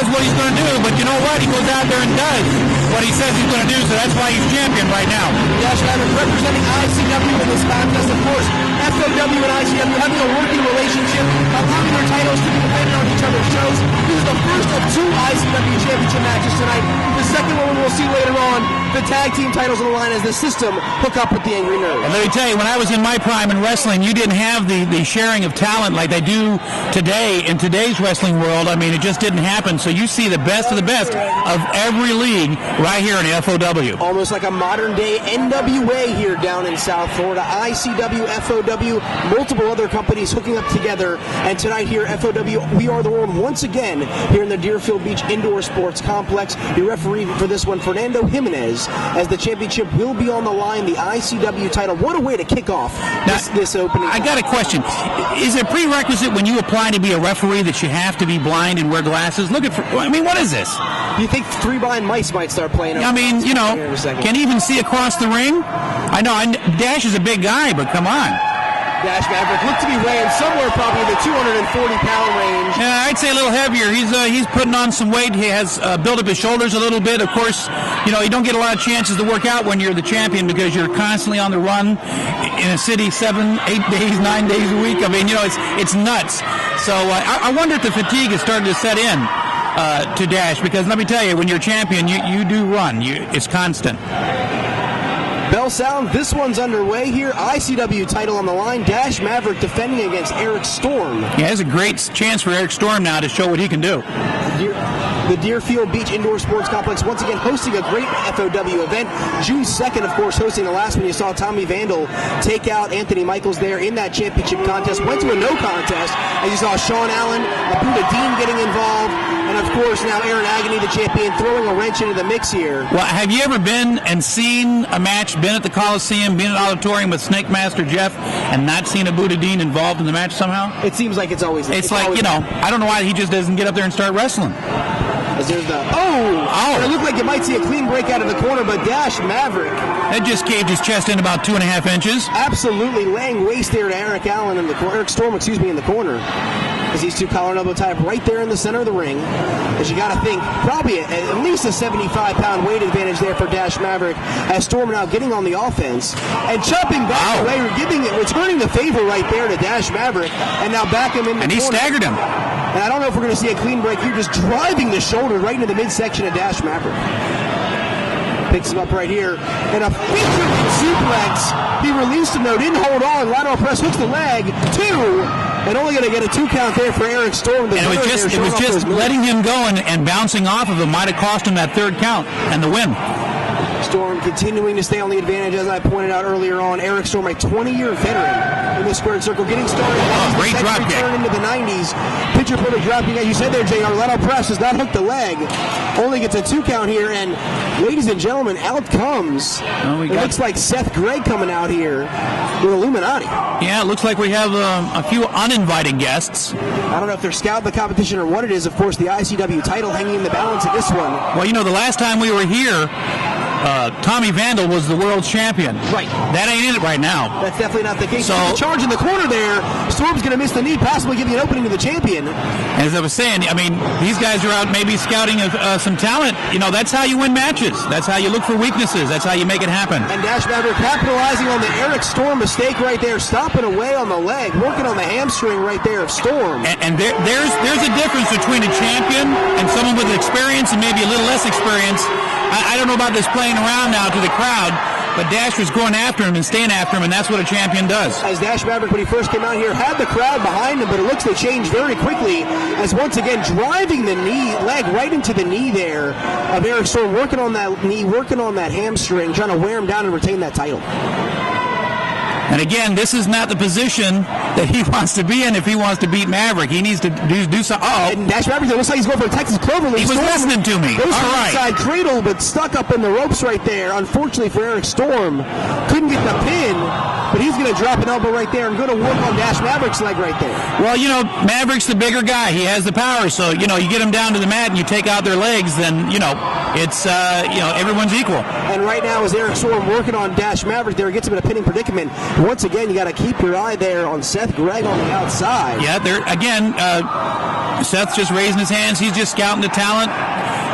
says what he's going to do, but you know what? He goes out there and does what he says he's going to do, so that's why he's champion right now. Dash Maverick representing ICW in this contest, of course. FOW and ICW having a working relationship, allowing their titles to be defended on each other's shows. This is the first of 2 ICW championship matches tonight. The second one we'll see later on, the tag team titles on the line as the system hook up with the Angry Nerds. And let me tell you, when I was in my prime in wrestling, you didn't have the sharing of talent like they do today in today's wrestling world. I mean, it just didn't happen. So you see the best of the best of every league right here in FOW. Almost like a modern-day NWA here down in South Florida. ICW, FOW, multiple other companies hooking up together. And tonight here, FOW, We Are the World once again here in the Deerfield Beach Indoor Sports Complex. Your referee for this one, Fernando Jimenez, as the championship will be on the line, the ICW title. What a way to kick off this opening. I got a question. Is it prerequisite when you apply to be a referee that you have to be blind and wear glasses? What is this? You think 3 blind mice might start playing? I mean, can he even see across the ring? I know Dash is a big guy, but come on. Dash Maverick looked to be weighing somewhere probably in the 240-pound range. Yeah, I'd say a little heavier. He's putting on some weight. He has built up his shoulders a little bit. Of course, you don't get a lot of chances to work out when you're the champion because you're constantly on the run in a city 7, 8 days, 9 days a week. I mean, it's nuts. So I wonder if the fatigue is starting to set in to Dash, because let me tell you, when you're champion, you do run. It's constant. Bell sound, this one's underway here. ICW title on the line. Dash Maverick defending against Erik Storm. Yeah, it's a great chance for Erik Storm now to show what he can do. The Deerfield Beach Indoor Sports Complex once again hosting a great FOW event. June 2nd, of course, hosting the last one. You saw Tommy Vandal take out Anthony Michaels there in that championship contest. Went to a no contest, as you saw Sean Allen, Abuda Dean getting involved, and of course now Aaron Agony, the champion, throwing a wrench into the mix here. Well, have you ever been and seen a match, been at the Coliseum, been at Auditorium with Snake Master Jeff, and not seen Abuda Dean involved in the match somehow? It seems like it's always. It's like, I don't know why he just doesn't get up there and start wrestling. As there's the it looked like you might see a clean break out of the corner, but Dash Maverick. That just caved his chest in about 2.5 inches. Absolutely laying waste there to Erik Storm, in the corner. As these two collar and elbow tie up right there in the center of the ring. As you got to think, probably at least a 75-pound weight advantage there for Dash Maverick. As Storm now getting on the offense and chopping back away, returning the favor right there to Dash Maverick, and now back him in the corner. And he staggered him. And I don't know if we're going to see a clean break here, just driving the shoulder right into the midsection of Dash Maverick. Picks him up right here. And a featured suplex. He released him, though, didn't hold on. Lateral press, hooks the leg. 2. And only going to get a 2 count there for Erik Storm. And it was just letting him go and bouncing off of him might have cost him that 3rd count and the win. Storm continuing to stay on the advantage, as I pointed out earlier on. Erik Storm, a 20-year veteran in the squared circle, getting started. Great drop kick. Into the 90s. Pitcher put a drop kick. As you said there, JR, lateral press does not hook the leg. Only gets a 2 count here. And ladies and gentlemen, out comes. It looks like Seth Gregg coming out here with Illuminati. Yeah, it looks like we have a few uninvited guests. I don't know if they're scouting the competition or what it is. Of course, the ICW title hanging in the balance of this one. Well, the last time we were here, Tommy Vandal was the world champion. Right. That ain't in it right now. That's definitely not the case. So, the charge in the corner there. Storm's going to miss the knee, possibly giving an opening to the champion. As I was saying, these guys are out maybe scouting some talent. That's how you win matches. That's how you look for weaknesses. That's how you make it happen. And Dash Maverick capitalizing on the Erik Storm mistake right there, stopping away on the leg, working on the hamstring right there of Storm. And there's a difference between a champion and someone with experience and maybe a little less experience. I don't know about this playing around now to the crowd, but Dash was going after him and staying after him, and that's what a champion does. As Dash Maverick, when he first came out here, had the crowd behind him, but it looks to change very quickly as once again driving the leg right into the knee there of Erik Storm, working on that knee, working on that hamstring, trying to wear him down and retain that title. And again, this is not the position that he wants to be in if he wants to beat Maverick. He needs to do something. And Dash Maverick, it looks like he's going for a Texas Cloverleaf. He was listening to me. Goes for the inside cradle, but stuck up in the ropes right there. Unfortunately for Erik Storm, couldn't get the pin, but he's going to drop an elbow right there and going to work on Dash Maverick's leg right there. Well, Maverick's the bigger guy. He has the power, so, you get him down to the mat and you take out their legs, then, it's everyone's equal. And right now, as Erik Storm working on Dash Maverick there, gets him in a pinning predicament. Once again, you got to keep your eye there on Seth Gregg on the outside. Yeah, there again. Seth's just raising his hands. He's just scouting the talent.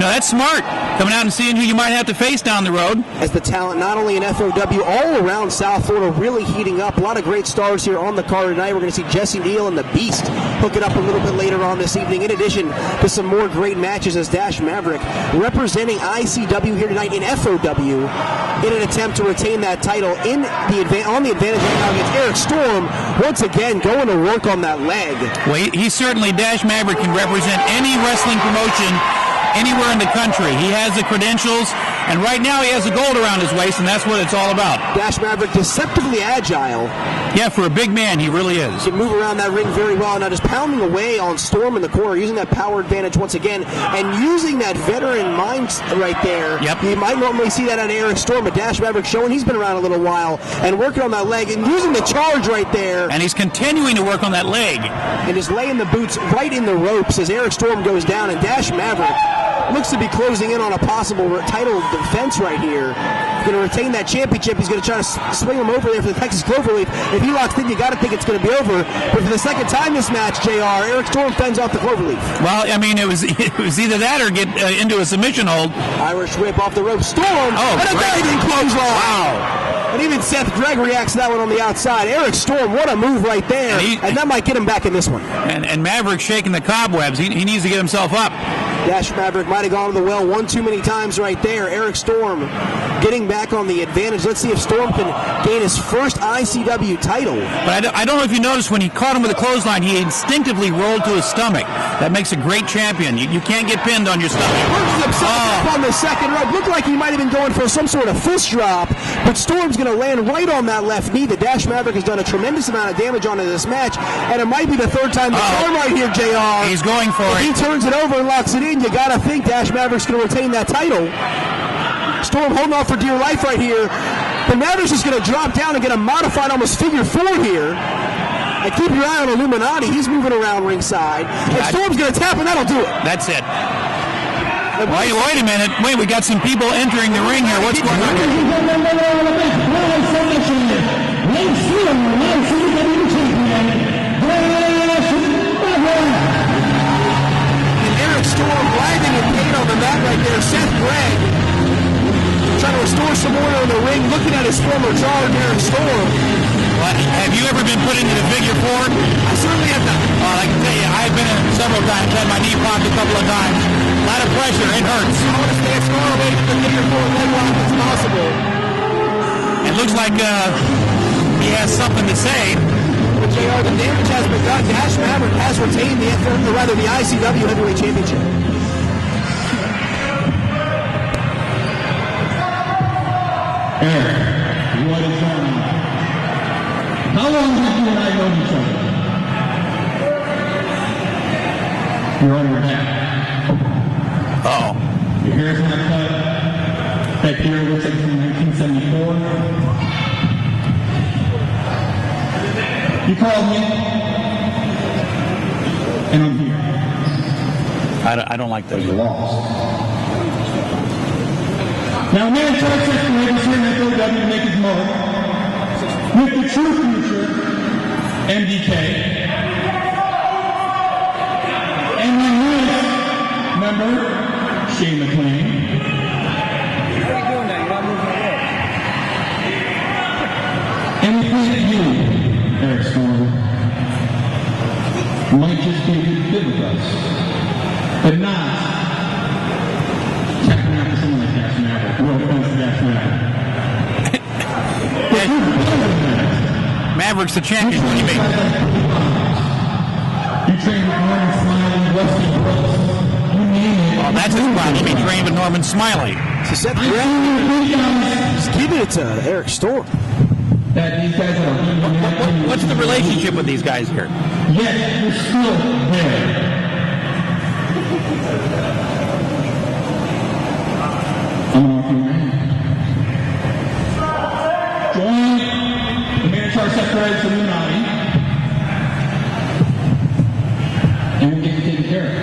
No, that's smart. Coming out and seeing who you might have to face down the road. As the talent, not only in FOW, all around South Florida, really heating up. A lot of great stars here on the card tonight. We're going to see Jesse Neal and the Beast hook it up a little bit later on this evening, in addition to some more great matches as Dash Maverick representing ICW here tonight in FOW in an attempt to retain that title on the advantage right now against Erik Storm. Once again, going to work on that leg. Well, he certainly, Dash Maverick, can represent any wrestling promotion anywhere in the country. He has the credentials, and right now he has the gold around his waist, and that's what it's all about. Dash Maverick, deceptively agile. Yeah, for a big man, he really is. He can move around that ring very well. Now just pounding away on Storm in the corner, using that power advantage once again, and using that veteran mind right there. Yep. You might normally see that out of Erik Storm, but Dash Maverick showing he's been around a little while and working on that leg and using the charge right there. And he's continuing to work on that leg. And just laying the boots right in the ropes as Erik Storm goes down, and Dash Maverick looks to be closing in on a possible title defense right here. Going to retain that championship. He's going to try to swing him over there for the Texas Cloverleaf. If he locks in, you got to think it's going to be over. But for the second time this match, JR, Erik Storm fends off the Cloverleaf. Well, I mean, it was either that or get into a submission hold. Irish whip off the rope. Storm! Oh, and a diving clothesline! Wow. And even Seth Gregg reacts to that one on the outside. Erik Storm, what a move right there. And that might get him back in this one. And Maverick shaking the cobwebs. He needs to get himself up. Dash Maverick might have gone to the well one too many times right there. Erik Storm getting back on the advantage. Let's see if Storm can gain his first ICW title. But I don't know if you noticed when he caught him with a clothesline, he instinctively rolled to his stomach. That makes a great champion. You can't get pinned on your stomach. Works himself up on the second rope. Looked like he might have been going for some sort of fist drop, but Storm's going to land right on that left knee. The Dash Maverick has done a tremendous amount of damage on this match, and it might be the third time the charm right here, JR. He's going for it. He turns it over and locks it in. You got to think Dash Maverick's going to retain that title. Storm holding off for dear life right here. But Maverick's just going to drop down and get a modified almost figure four here. And keep your eye on Illuminati. He's moving around ringside. And Storm's going to tap, and that'll do it. That's it. Wait a minute. Wait, we got some people entering the ring here. What's going on here? Erik Storm lagging in pain on the mat right there. Seth Gregg trying to restore some order in the ring, looking at his former charge, Erik Storm. Well, have you ever been put into the figure four? I certainly have not. Well, I can tell you, I've been in several times, had my knee popped a couple of times. A lot of pressure, it hurts. I want to stay as far away from the figure four leg lock as possible. It looks like he has something to say. But JR, the damage has been done. Dash Maverick has retained the ICW Heavyweight Championship. Erik, what is going on? How long have you and I known each other? You're on your back. Uh-oh. Your hair's not cut. That beard looks like from 1974. You called me, and I'm here. I don't like that. You lost. Now, man tries to is here in FOW to make his mark with the true future, MDK, and my newest member, Shane McLean. And we think you, Erik Storm, might just be good with us, but not checking out for someone like Dash Maverick. No offense to Dash Maverick. Maverick's the champion. What do you mean? You trained with Norman Smiley, Wesley Brooks, you name it. Oh, that's his problem. You mean trained with Norman Smiley. So Seth Gregg just giving it to Erik Storm. That these guys are What's the relationship with these guys here? Yes, you're still there. I'm walking around. Join the man in charge of Separates Illuminati. And we'll get you taken care of.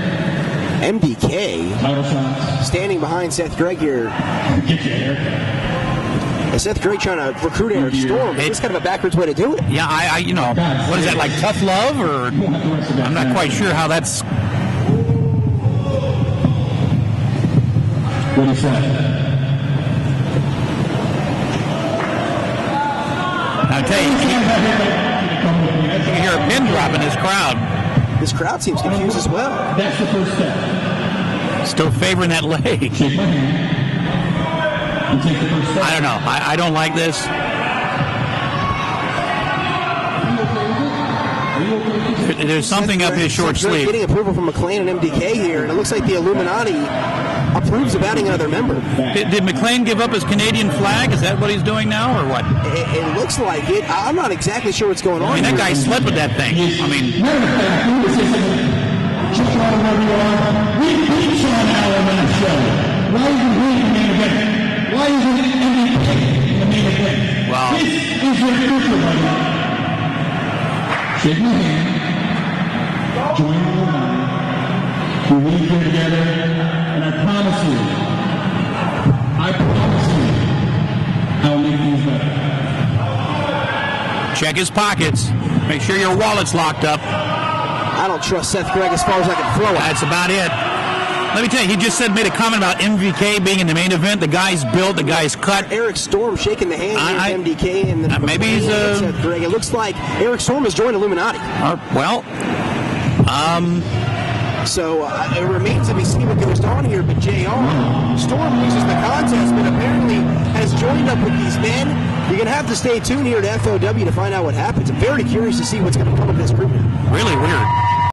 MDK Title shots. standing behind behind Seth Greg here. Get you, Erik. And Seth Greg trying to recruit Erik Storm. It's kind of a backwards way to do it. Yeah, I you know, what is that, like tough love? Or I'm not quite sure how that's... What do you say? I'll tell you, you can hear a pin drop in this crowd. This crowd seems confused as well. That's the first step. Still favoring that leg. Shake my hand. And take the first step. I don't know. I don't like this. There's something up his short sleeve. Getting approval from McLean and MDK here, and it looks like the Illuminati approves of adding another member. Did McLean give up his Canadian flag? Is that what he's doing now, or what? It looks like it. I'm not exactly sure what's going on. I mean, that guy slept with that thing. I mean, Just right where you are. We beat Sean Allen on the show. Why isn't he in the main event? Why isn't MVP in the main event? Wow. This is your future, buddy. Shake my hand. Join the Illuminati. We leave here together, and I promise you, I'll make things better. check his pockets. Make sure your wallet's locked up. I don't trust Seth Greg as far as I can throw it. That's about it. Let me tell you, he just made a comment about MVK being in the main event. The guy's built, the guy's cut. Erik Storm shaking the hand of MDK and then maybe he's Seth Greg. It looks like Erik Storm has joined Illuminati. So it remains to be seen what goes on here, but JR, Storm loses the contest, but apparently has joined up with these men. You're going to have to stay tuned here at FOW to find out what happens. I'm very curious to see what's going to come of this group. Really weird.